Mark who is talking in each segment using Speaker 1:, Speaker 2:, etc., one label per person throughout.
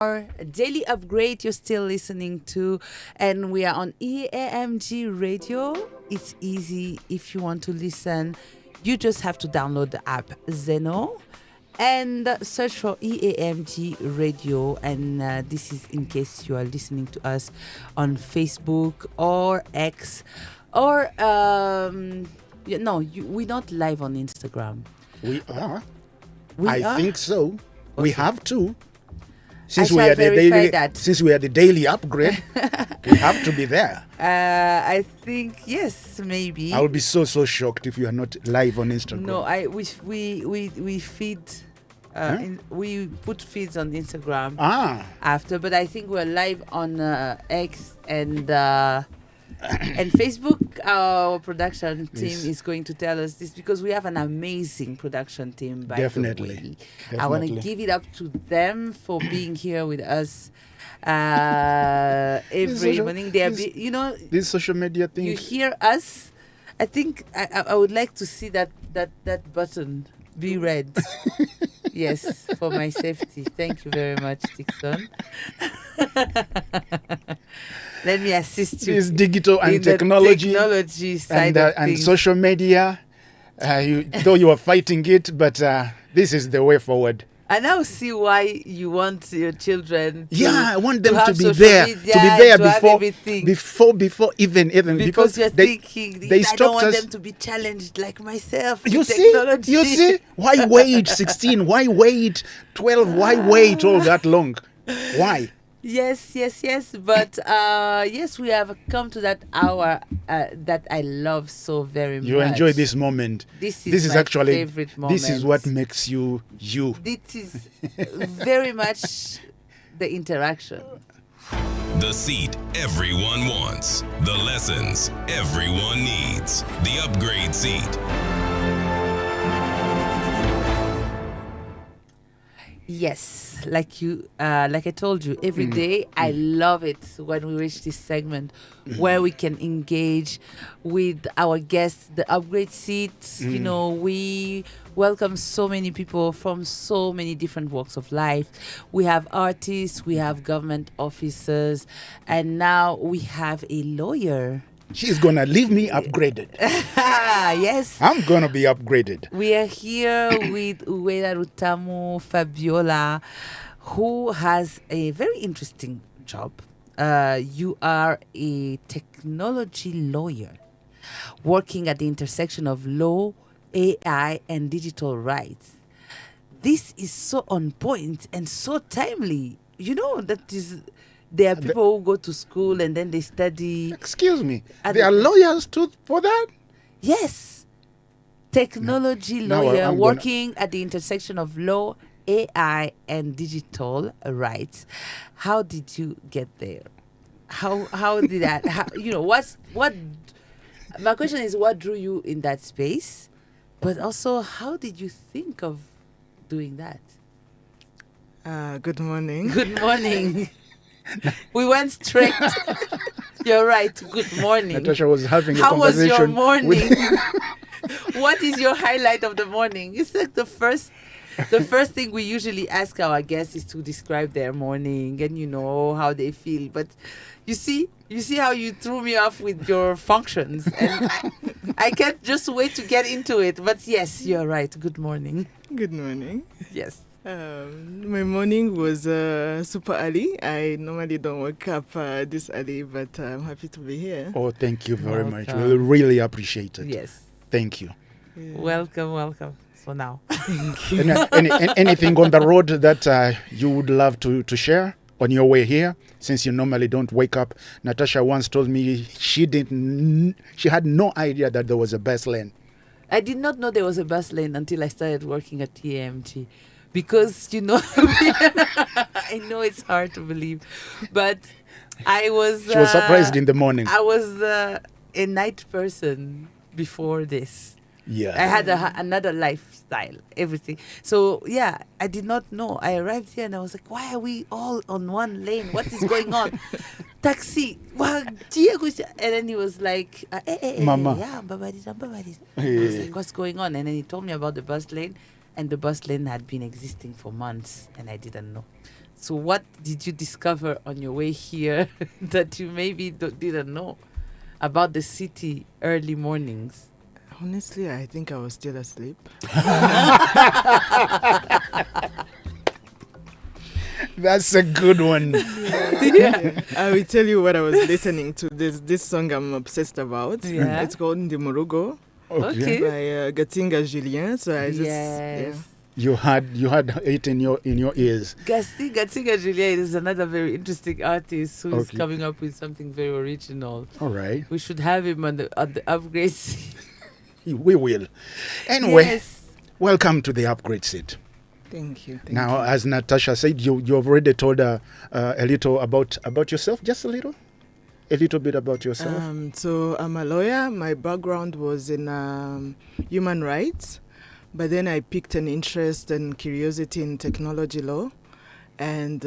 Speaker 1: our daily upgrade you're still listening to, and we are on EAMG radio. It's easy. If you want to listen, you just have to download the app Zeno and search for EAMG radio. And this is in case you are listening to us on Facebook or X, or we're not live on Instagram.
Speaker 2: We are.
Speaker 1: We
Speaker 2: I
Speaker 1: are?
Speaker 2: think so. We
Speaker 1: Okay.
Speaker 2: have to.
Speaker 1: I shall verify that.
Speaker 2: Since we are the daily upgrade, we have to be there.
Speaker 1: I think yes, maybe.
Speaker 2: I will be so shocked if you are not live on Instagram.
Speaker 1: No, we feed. We put feeds on Instagram after, but I think we're live on X and Facebook. Our production team is going to tell us this because we have an amazing production team. By
Speaker 2: Definitely.
Speaker 1: the way,
Speaker 2: Definitely.
Speaker 1: I want to give it up to them for being here with us every morning.
Speaker 2: This social media thing.
Speaker 1: You hear us. I think I would like to see that button be red. Yes, for my safety. Thank you very much, Dixon. Let me assist you.
Speaker 2: This digital and
Speaker 1: in the technology side of
Speaker 2: and
Speaker 1: things.
Speaker 2: social media. Though you are fighting it, but this is the way forward.
Speaker 1: I now see why you want your children.
Speaker 2: I want them to
Speaker 1: have
Speaker 2: be
Speaker 1: social
Speaker 2: there,
Speaker 1: media,
Speaker 2: to be there
Speaker 1: to have everything.
Speaker 2: before even
Speaker 1: Because you're
Speaker 2: they
Speaker 1: thinking,
Speaker 2: they
Speaker 1: I don't want
Speaker 2: stopped us.
Speaker 1: them to be challenged like myself.
Speaker 2: You
Speaker 1: with
Speaker 2: see,
Speaker 1: technology.
Speaker 2: you see, why wait 16? Why wait 12? Why wait all that long? Why?
Speaker 1: Yes. But yes, we have come to that hour that I love so very much.
Speaker 2: You enjoy this moment.
Speaker 1: This is my
Speaker 2: actually
Speaker 1: favorite moment.
Speaker 2: This is what makes you you.
Speaker 1: This is very much the interaction.
Speaker 3: The seat everyone wants. The lessons everyone needs. The upgrade seat.
Speaker 1: Yes, like I told you, every day I love it when we reach this segment where we can engage with our guests, the upgrade seats. You know, we welcome so many people from so many different walks of life. We have artists, we have government officers, and now we have a lawyer.
Speaker 2: She's gonna leave me upgraded.
Speaker 1: Yes.
Speaker 2: I'm gonna be upgraded.
Speaker 1: We are here with Uwela Rutamu Fabiola, who has a very interesting job. You are a technology lawyer working at the intersection of law, AI, and digital rights. This is so on point and so timely. You know, there are people who go to school and then they study.
Speaker 2: Excuse me. There are lawyers too for that?
Speaker 1: Yes. Technology
Speaker 2: Now
Speaker 1: lawyer
Speaker 2: I'm
Speaker 1: working at the intersection of law, AI, and digital rights. How did you get there? How did that? What? My question is, what drew you in that space? But also, how did you think of doing that?
Speaker 4: Good morning.
Speaker 1: Good morning. We went straight. You're right. Good morning.
Speaker 2: Natasha was having a
Speaker 1: How was
Speaker 2: conversation.
Speaker 1: your morning? What is your highlight of the morning? It's like the first thing we usually ask our guests is to describe their morning and how they feel. But you see how you threw me off with your functions, and I can't just wait to get into it. But yes, you're right. Good morning.
Speaker 4: Good morning.
Speaker 1: Yes.
Speaker 4: My morning was super early. I normally don't wake up this early, but I'm happy to be here.
Speaker 2: Oh, thank you very much.
Speaker 1: Welcome.
Speaker 2: We really appreciate it.
Speaker 1: Yes.
Speaker 2: Thank you.
Speaker 4: Yeah.
Speaker 1: Welcome. So now.
Speaker 2: Anything on the road that you would love to share on your way here, since you normally don't wake up? Natasha once told me she had no idea that there was a bus lane.
Speaker 1: I did not know there was a bus lane until I started working at TMG. Because, I know it's hard to believe, but I was...
Speaker 2: She was surprised in the morning.
Speaker 1: I was a night person before this.
Speaker 2: Yeah.
Speaker 1: I had another lifestyle, everything. So, yeah, I did not know. I arrived here and I was like, why are we all on one lane? What is going on? Taxi. And then he was like,
Speaker 2: Mama.
Speaker 1: Yeah, babadis. I was like, what's going on? And then he told me about the bus lane. And the bus lane had been existing for months and I didn't know. So what did you discover on your way here that you maybe didn't know about the city early mornings?
Speaker 4: Honestly, I think I was still asleep.
Speaker 2: That's a good one.
Speaker 4: Yeah. I will tell you what I was listening to. This song I'm obsessed about.
Speaker 1: Yeah.
Speaker 4: It's called Ndimurugo
Speaker 1: Okay.
Speaker 4: by Gatinga Julien. So I just
Speaker 1: Yes.
Speaker 2: You had it in your ears.
Speaker 1: Gatinga Julia is another very interesting artist who is
Speaker 2: Okay.
Speaker 1: coming up with something very original.
Speaker 2: All right.
Speaker 1: We should have him on the upgrade seat.
Speaker 2: We will. Anyway,
Speaker 1: Yes.
Speaker 2: welcome to the upgrade seat.
Speaker 4: Thank you.
Speaker 2: Now, as Natasha said, you've already told a little about yourself, just a little bit about yourself.
Speaker 4: So I'm a lawyer. My background was in human rights, but then I picked an interest and curiosity in technology law, and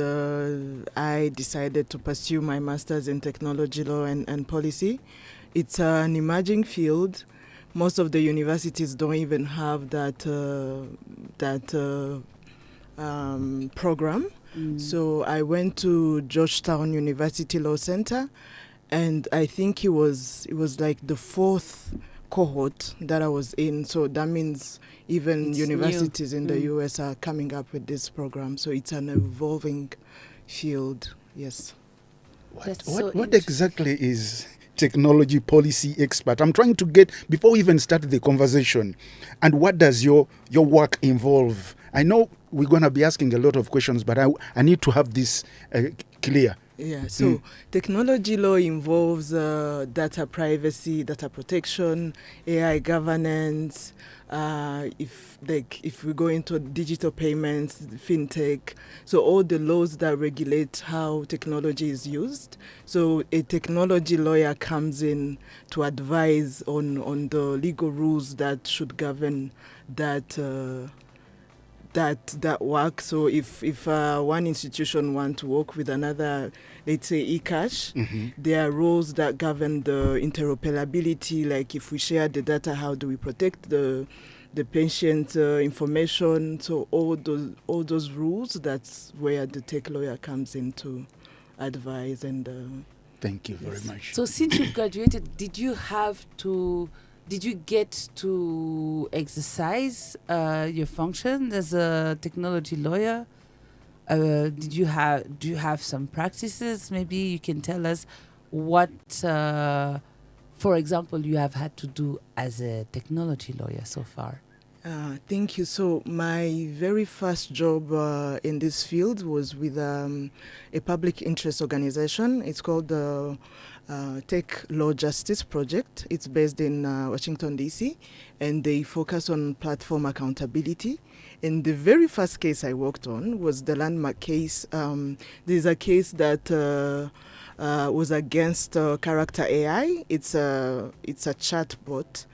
Speaker 4: I decided to pursue my master's in technology law and policy. It's an emerging field. Most of the universities don't even have that program. So I went to Georgetown University Law Center, and I think it was like the fourth cohort that I was in. So that means even
Speaker 1: It's
Speaker 4: universities
Speaker 1: new.
Speaker 4: in the US are coming up with this program. So it's an evolving field. Yes.
Speaker 1: That's so
Speaker 2: What exactly is technology policy expert? I'm trying to get, before we even start the conversation, and what does your work involve? I know we're going to be asking a lot of questions, but I need to have this clear.
Speaker 4: Yeah, so technology law involves data privacy, data protection, AI governance. If we go into digital payments, fintech, so all the laws that regulate how technology is used. So a technology lawyer comes in to advise on the legal rules that should govern that work. So if one institution want to work with another, let's say eCash, there are rules that govern the interoperability. Like if we share the data, how do we protect the patient information? So all those rules. That's where the tech lawyer comes in to advise and.
Speaker 2: Thank you very much.
Speaker 1: So since you've graduated, did you get to exercise your function as a technology lawyer? Do you have some practices? Maybe you can tell us what, for example, you have had to do as a technology lawyer so far.
Speaker 4: Thank you. So my very first job in this field was with a public interest organization. It's called the Tech Law Justice Project. It's based in Washington, D.C., and they focus on platform accountability. And the very first case I worked on was the landmark case. There's a case that was against character AI. It's a chatbot.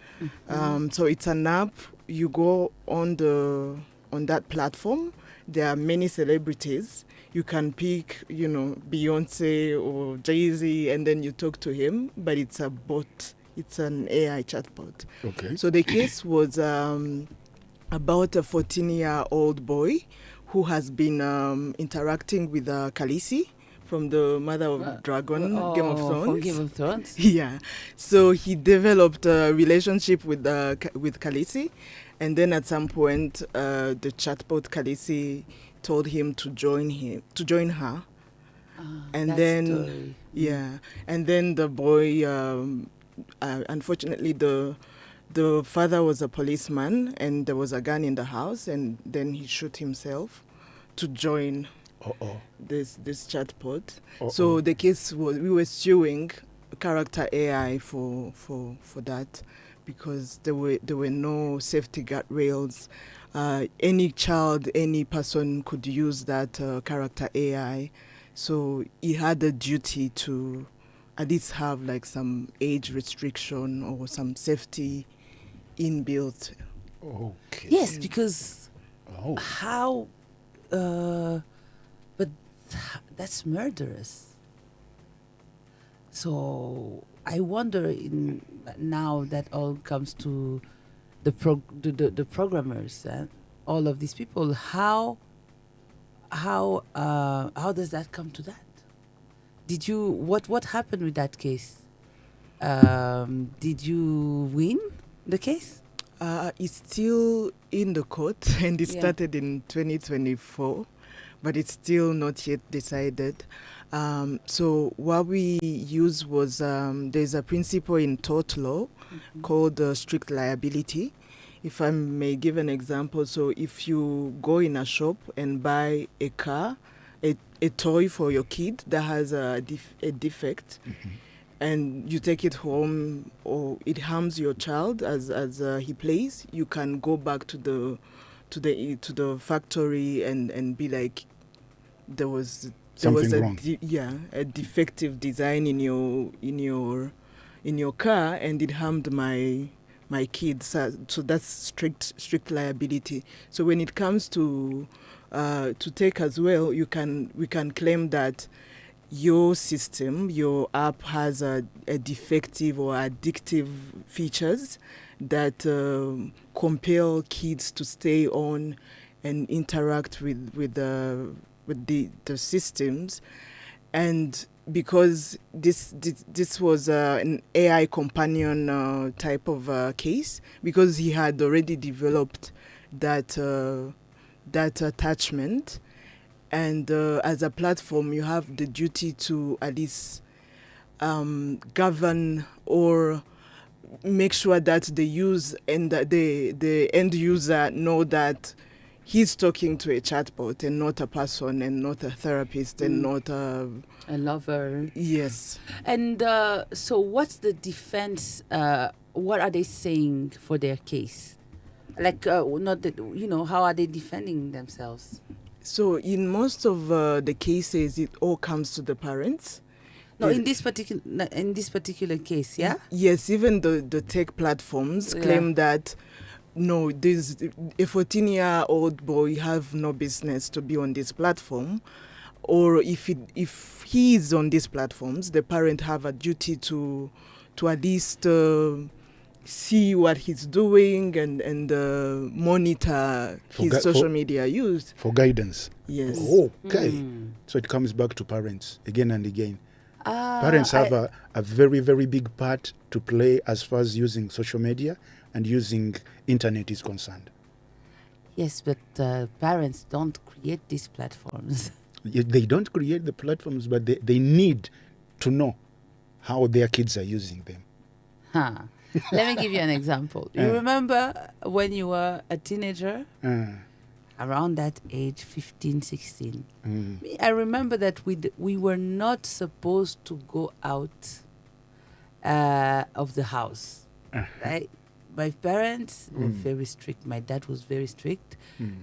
Speaker 4: So it's an app. You go on that platform. There are many celebrities. You can pick, Beyonce or Jay-Z, and then you talk to him. But it's a bot. It's an AI chatbot.
Speaker 2: Okay.
Speaker 4: So the case was about a 14-year-old boy who has been interacting with Khaleesi from the Mother of Dragon, Game of Thrones.
Speaker 1: From Game of Thrones?
Speaker 4: Yeah. So he developed a relationship with Khaleesi, and then at some point, the chatbot Khaleesi told him to join her. And then,
Speaker 1: story.
Speaker 4: yeah, and then the boy, unfortunately, the father was a policeman, and there was a gun in the house, and then he shot himself to join this chatbot. So the case was, we were suing character AI for that, because there were no safety guardrails. Any child, any person could use that character AI. So he had a duty to at least have like some age restriction or some safety inbuilt.
Speaker 2: Okay.
Speaker 1: Yes, because how, but that's murderous. So I wonder, now that all comes to the programmers and all of these people, how how does that come to that? Did you what happened with that case? Did you win the case?
Speaker 4: It's still in the court, and it
Speaker 1: Yeah.
Speaker 4: started in 2024, but it's still not yet decided. So what we used was there's a principle in tort law called strict liability. If I may give an example, so if you go in a shop and buy a car, a toy for your kid that has a defect, and you take it home or it harms your child as he plays, you can go back to the factory and be like, there was
Speaker 2: Something wrong.
Speaker 4: a defective design in your car, and it harmed my kids. So that's strict liability. So when it comes to tech as well, we can claim that your system, your app has a defective or addictive features that compel kids to stay on and interact with the systems. And because this was an AI companion type of case, because he had already developed that attachment, and as a platform, you have the duty to at least govern or make sure that the the end user know that he's talking to a chatbot and not a person and not a therapist and not a
Speaker 1: lover.
Speaker 4: Yes.
Speaker 1: And so what's the defense? What are they saying for their case? Like, not that, how are they defending themselves?
Speaker 4: So in most of the cases, it all comes to the parents.
Speaker 1: No, in this particular case, yeah?
Speaker 4: Yes, even the tech platforms claim that no, this a 14-year-old boy have no business to be on this platform, or if he is on these platforms, the parent have a duty to at least see what he's doing and monitor his social media use
Speaker 2: for guidance.
Speaker 4: Yes.
Speaker 2: Okay. So it comes back to parents again and again. Parents have a very, very big part to play as far as using social media and using internet is concerned.
Speaker 1: Yes, but parents don't create these platforms.
Speaker 2: They don't create the platforms, but they need to know how their kids are using them.
Speaker 1: Huh. Let me give you an example. You remember when you were a teenager? Around that age, 15, 16. I remember that we were not supposed to go out of the house. Right? My parents were very strict. My dad was very strict.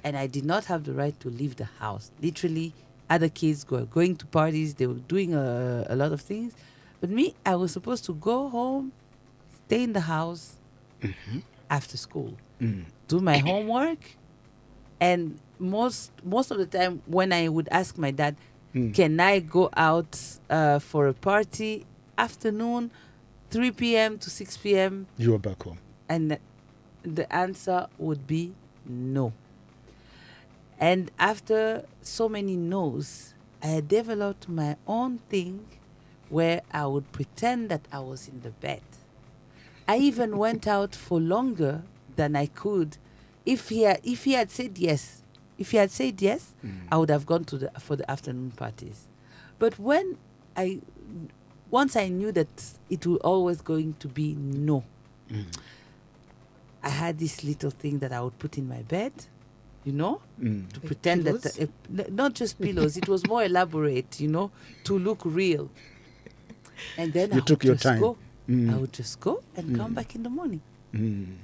Speaker 1: And I did not have the right to leave the house. Literally, other kids were going to parties. They were doing a lot of things. But me, I was supposed to go home, stay in the house after school, do my homework. And most of the time, when I would ask my dad, can I go out for a party afternoon, 3 p.m. to 6 p.m.?
Speaker 2: You were back home.
Speaker 1: And the answer would be no. And after so many no's, I developed my own thing where I would pretend that I was in the bed. I even went out for longer than I could. If he had said yes, I would have gone for the afternoon parties. But once I knew that it was always going to be no, I had this little thing that I would put in my bed, to pretend
Speaker 4: pillows?
Speaker 1: that not just pillows. It was more elaborate, to look real. And then I would just go. I would just go and come back in the morning. And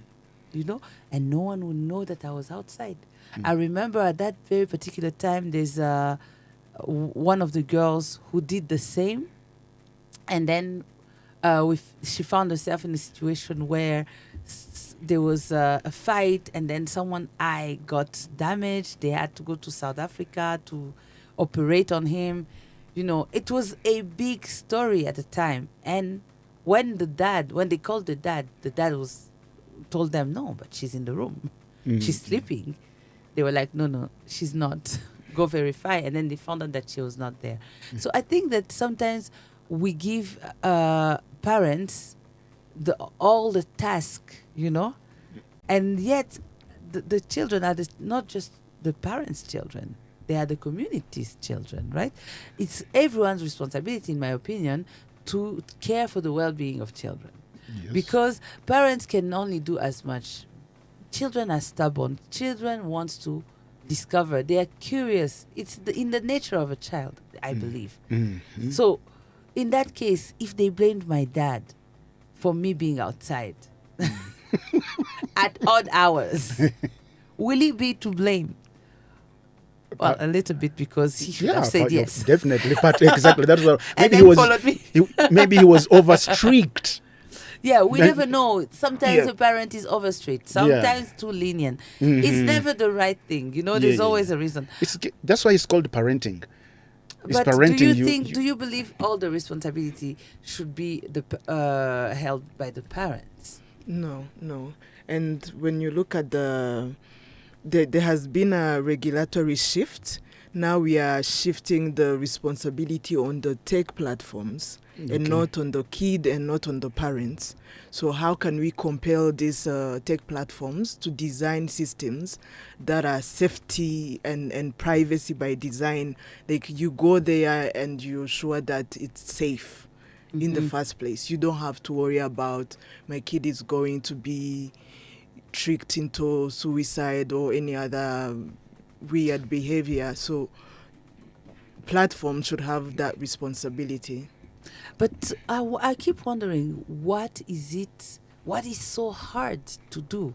Speaker 1: no one would know that I was outside. I remember at that very particular time, there's one of the girls who did the same. And then she found herself in a situation where there was a fight, and then someone's eye got damaged. They had to go to South Africa to operate on him. It was a big story at the time. And when they called the dad told them, no, but she's in the room. She's sleeping. They were like, no, she's not. go verify, and then they found out that she was not there. So I think that sometimes we give parents all the task, and yet the children are not just the parents' children. They are the community's children, right? It's everyone's responsibility, in my opinion, to care for the well-being of children.
Speaker 2: Yes.
Speaker 1: Because parents can only do as much. Children are stubborn. Children want to discover. They are curious. It's in the nature of a child, I believe.
Speaker 2: Mhm.
Speaker 1: So, in that case, if they blamed my dad for me being outside at odd hours, will he be to blame? Well, a little bit, because he should have said yes.
Speaker 2: Definitely. But exactly, that's what.
Speaker 1: And
Speaker 2: Maybe
Speaker 1: then followed me.
Speaker 2: maybe he was over strict.
Speaker 1: Yeah, we
Speaker 2: Then-
Speaker 1: never know. Sometimes
Speaker 2: Yeah.
Speaker 1: a parent is over strict, sometimes too lenient. It's never the right thing. There's
Speaker 2: yeah,
Speaker 1: always a reason.
Speaker 2: That's why it's called parenting. It's
Speaker 1: But
Speaker 2: parenting.
Speaker 1: do you believe all the responsibility should be held by the parents?
Speaker 4: No. And when you look at there has been a regulatory shift. Now we are shifting the responsibility on the tech platforms and not on the kid and not on the parents. So how can we compel these tech platforms to design systems that are safety and privacy by design? Like, you go there and you're sure that it's safe in the first place. You don't have to worry about my kid is going to be tricked into suicide or any other weird behavior. So platforms should have that responsibility.
Speaker 1: But I keep wondering, what is so hard to do?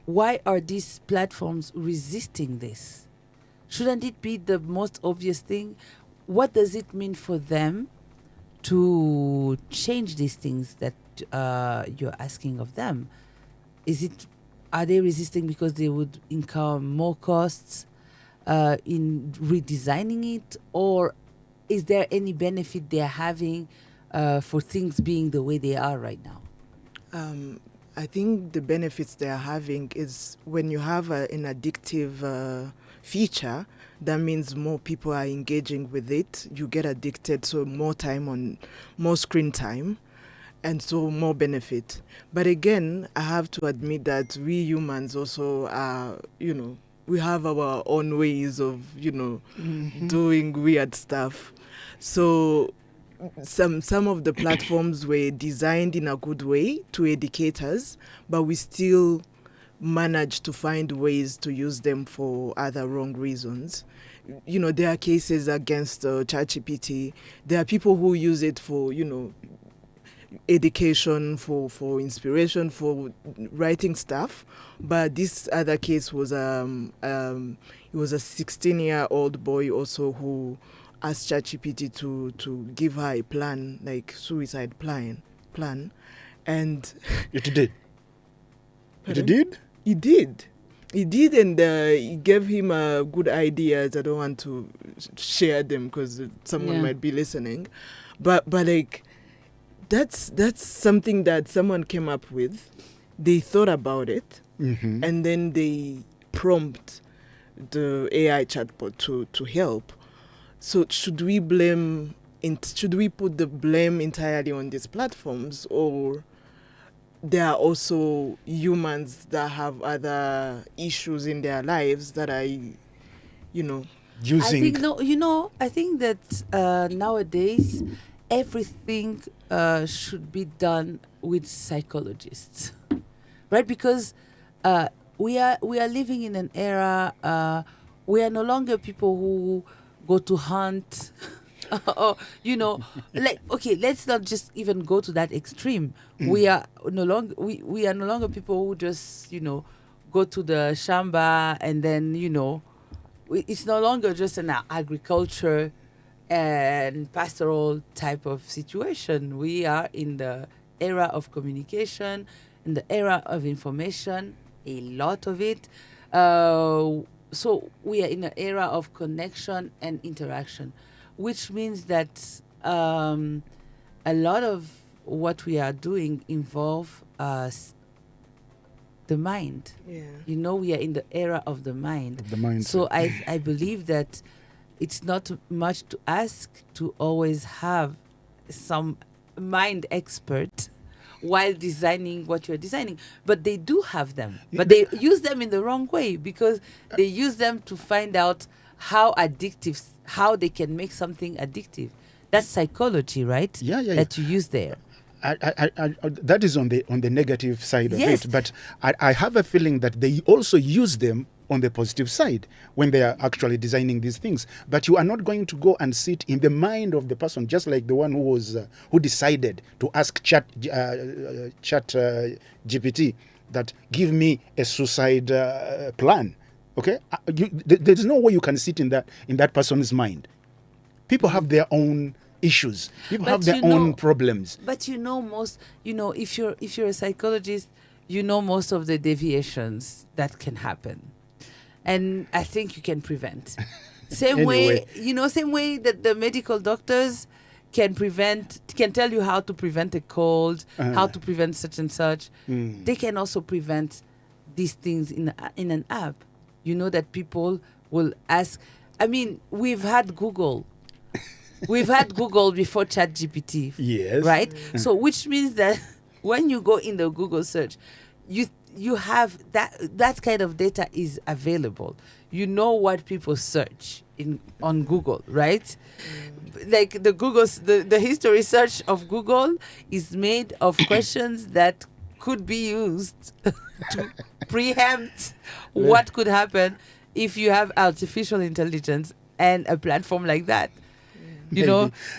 Speaker 1: Why are these platforms resisting this? Shouldn't it be the most obvious thing? What does it mean for them to change these things that you're asking of them? Are they resisting because they would incur more costs in redesigning it, or is there any benefit they're having for things being the way they are right now?
Speaker 4: I think the benefits they are having is when you have an addictive feature, that means more people are engaging with it. You get addicted, so more screen time, and so more benefit. But again, I have to admit that we humans also are, we have our own ways of, doing weird stuff. So some of the platforms were designed in a good way to educate us, but we still manage to find ways to use them for other wrong reasons. There are cases against ChatGPT. There are people who use it for, education, for inspiration, for writing stuff. But this other case was it was a 16-year-old boy also who asked ChatGPT to give her a plan, like suicide plan, and
Speaker 2: It did.
Speaker 4: Pardon?
Speaker 2: It did.
Speaker 4: He did, and he gave him good ideas. I don't want to share them because someone might be listening, but like that's something that someone came up with. They thought about it, and then they prompt the AI chatbot to help. So should we put the blame entirely on these platforms, or there are also humans that have other issues in their lives that are,
Speaker 2: Using.
Speaker 1: I think that nowadays everything should be done with psychologists, right? Because we are living in an era. We are no longer people who go to hunt. Or, let's not just even go to that extreme. We are no longer people who just go to the shamba and then it's no longer just an agriculture and pastoral type of situation. We are in the era of communication, in the era of information, a lot of it. So we are in an era of connection and interaction, which means that a lot of what we are doing involve the mind.
Speaker 4: Yeah.
Speaker 1: You know, we are in the era of the mind.
Speaker 2: Of the mindset.
Speaker 1: So I believe that it's not much to ask to always have some mind expert while designing what you're designing. But they do have them. But they use them in the wrong way, because they use them to find out how they can make something addictive. That's psychology, right?
Speaker 2: Yeah.
Speaker 1: That you use there.
Speaker 2: That is on the negative side of
Speaker 1: Yes.
Speaker 2: it, but I have a feeling that they also use them on the positive side when they are actually designing these things. But you are not going to go and sit in the mind of the person, just like the one who decided to ask chat GPT that give me a suicide plan. Okay, there's no way you can sit in that person's mind. People have their own issues. People
Speaker 1: But
Speaker 2: have their own problems.
Speaker 1: But if you're a psychologist, you know most of the deviations that can happen. And I think you can prevent. Same way that the medical doctors can tell you how to prevent a cold, how to prevent such and such. They can also prevent these things in an app. You know that people will ask. I mean, we've had Google. We've had Google before ChatGPT.
Speaker 2: Yes.
Speaker 1: Right? So which means that when you go in the Google search, you have that kind of data is available. You know what people search on Google, right? Like the history search of Google is made of questions that could be used to preempt what could happen if you have artificial intelligence and a platform like that.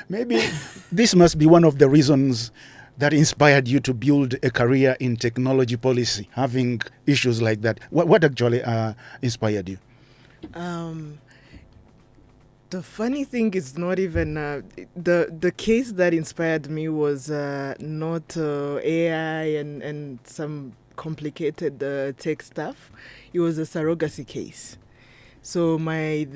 Speaker 2: Maybe this must be one of the reasons that inspired you to build a career in technology policy, having issues like that. What actually inspired you?
Speaker 4: The funny thing is not even the case that inspired me was not AI and some complicated tech stuff. It was a surrogacy case. So my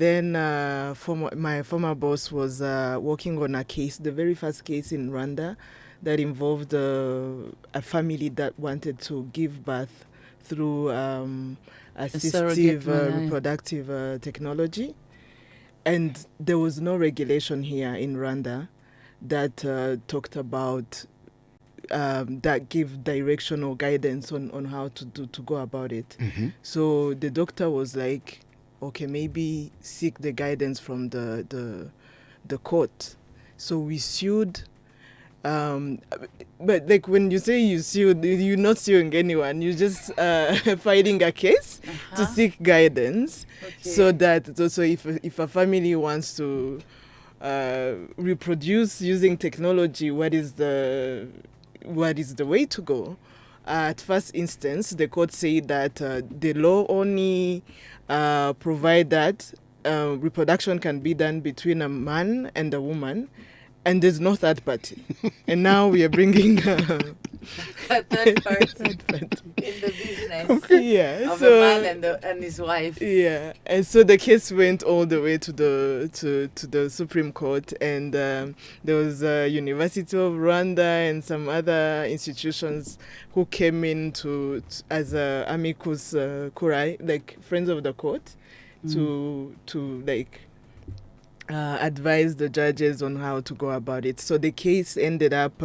Speaker 4: former boss was working on a case, the very first case in Rwanda, that involved a family that wanted to give birth through assistive reproductive technology. And there was no regulation here in Rwanda that talked about, that gave direction or guidance on how to go about it.
Speaker 2: Mm-hmm.
Speaker 4: So the doctor was like, okay, maybe seek the guidance from the court. So we sued. But like when you say you sued, you're not suing anyone. You're just filing a case to seek guidance, so that also if a family wants to reproduce using technology, what is the way to go? At first instance, the court said that the law only provide that reproduction can be done between a man and a woman, and there's no third party. And now we are bringing a
Speaker 1: third party in the business of a man and his wife.
Speaker 4: Yeah, and so the case went all the way to the Supreme Court, and there was University of Rwanda and some other institutions who came in as amicus curiae, like friends of the court, to advise the judges on how to go about it. So the case ended up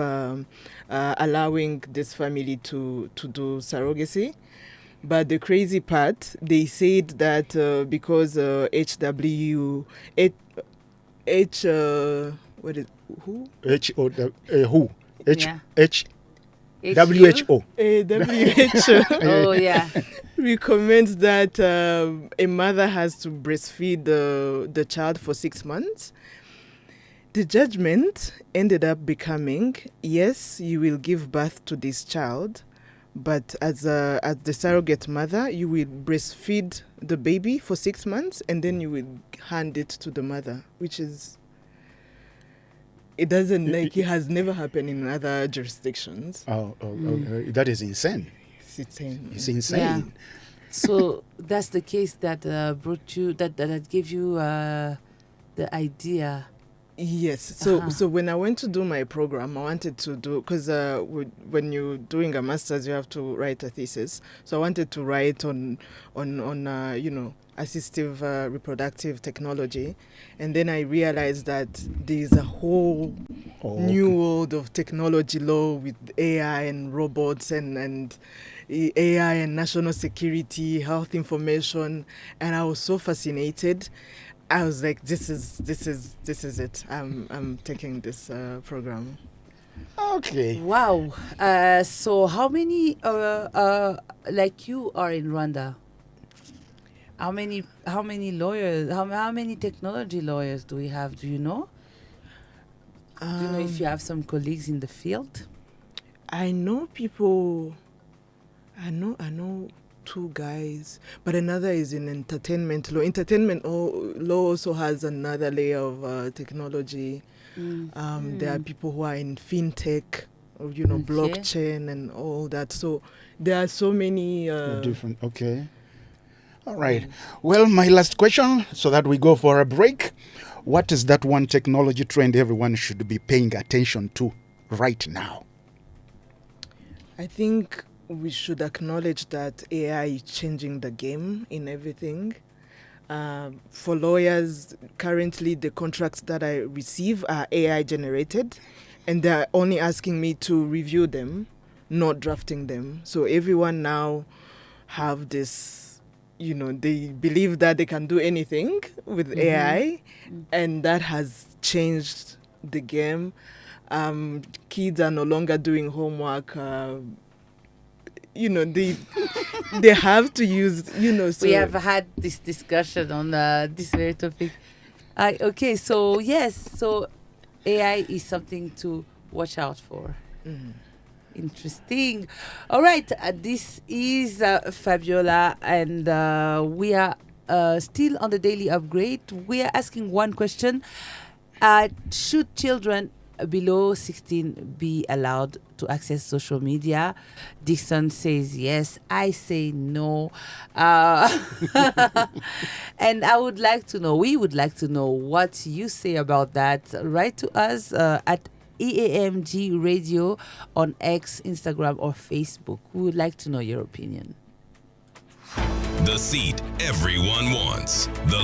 Speaker 4: allowing this family to do surrogacy. But the crazy part, they said that because
Speaker 2: WHO.
Speaker 1: Oh yeah.
Speaker 4: recommends that a mother has to breastfeed the child for 6 months. The judgment ended up becoming, yes, you will give birth to this child, but as the surrogate mother, you will breastfeed the baby for 6 months and then you will hand it to the mother, which is, it has never happened in other jurisdictions.
Speaker 2: That is insane. It's insane.
Speaker 1: Yeah. So that's the case that brought you, that gave you the idea
Speaker 4: Yes. So when I went to do my program, I wanted to do, because when you're doing a master's, you have to write a thesis. So I wanted to write on assistive reproductive technology, and then I realized that there's a whole new world of technology law with AI and robots and AI and national security, health information, and I was so fascinated. I was like, this is it. I'm taking this program.
Speaker 2: Okay.
Speaker 1: Wow. So how many like you are in Rwanda? How many lawyers? How many technology lawyers do we have? Do you know? Do you know if you have some colleagues in the field?
Speaker 4: I know people. I know two guys, but another is in entertainment law. Entertainment law also has another layer of technology. There are people who are in fintech, or, blockchain and all that. So there are so many
Speaker 2: Different. Okay. All right. Well, my last question, so that we go for a break. What is that one technology trend everyone should be paying attention to right now?
Speaker 4: I think we should acknowledge that AI is changing the game in everything. For lawyers, currently the contracts that I receive are AI generated, and they're only asking me to review them, not drafting them. So everyone now have this, they believe that they can do anything with AI, and that has changed the game. Kids are no longer doing homework. They have to use, so
Speaker 1: We have had this discussion on this very topic. Okay, so yes, so AI is something to watch out for. Interesting. All right, this is Fabiola, and we are still on the daily upgrade. We are asking one question: should children below 16 be allowed to access social media? Dixon says yes. I say no. And we would like to know what you say about that. Write to us at EAMG Radio on X, Instagram, or Facebook. We would like to know your opinion.
Speaker 3: The seat everyone wants. The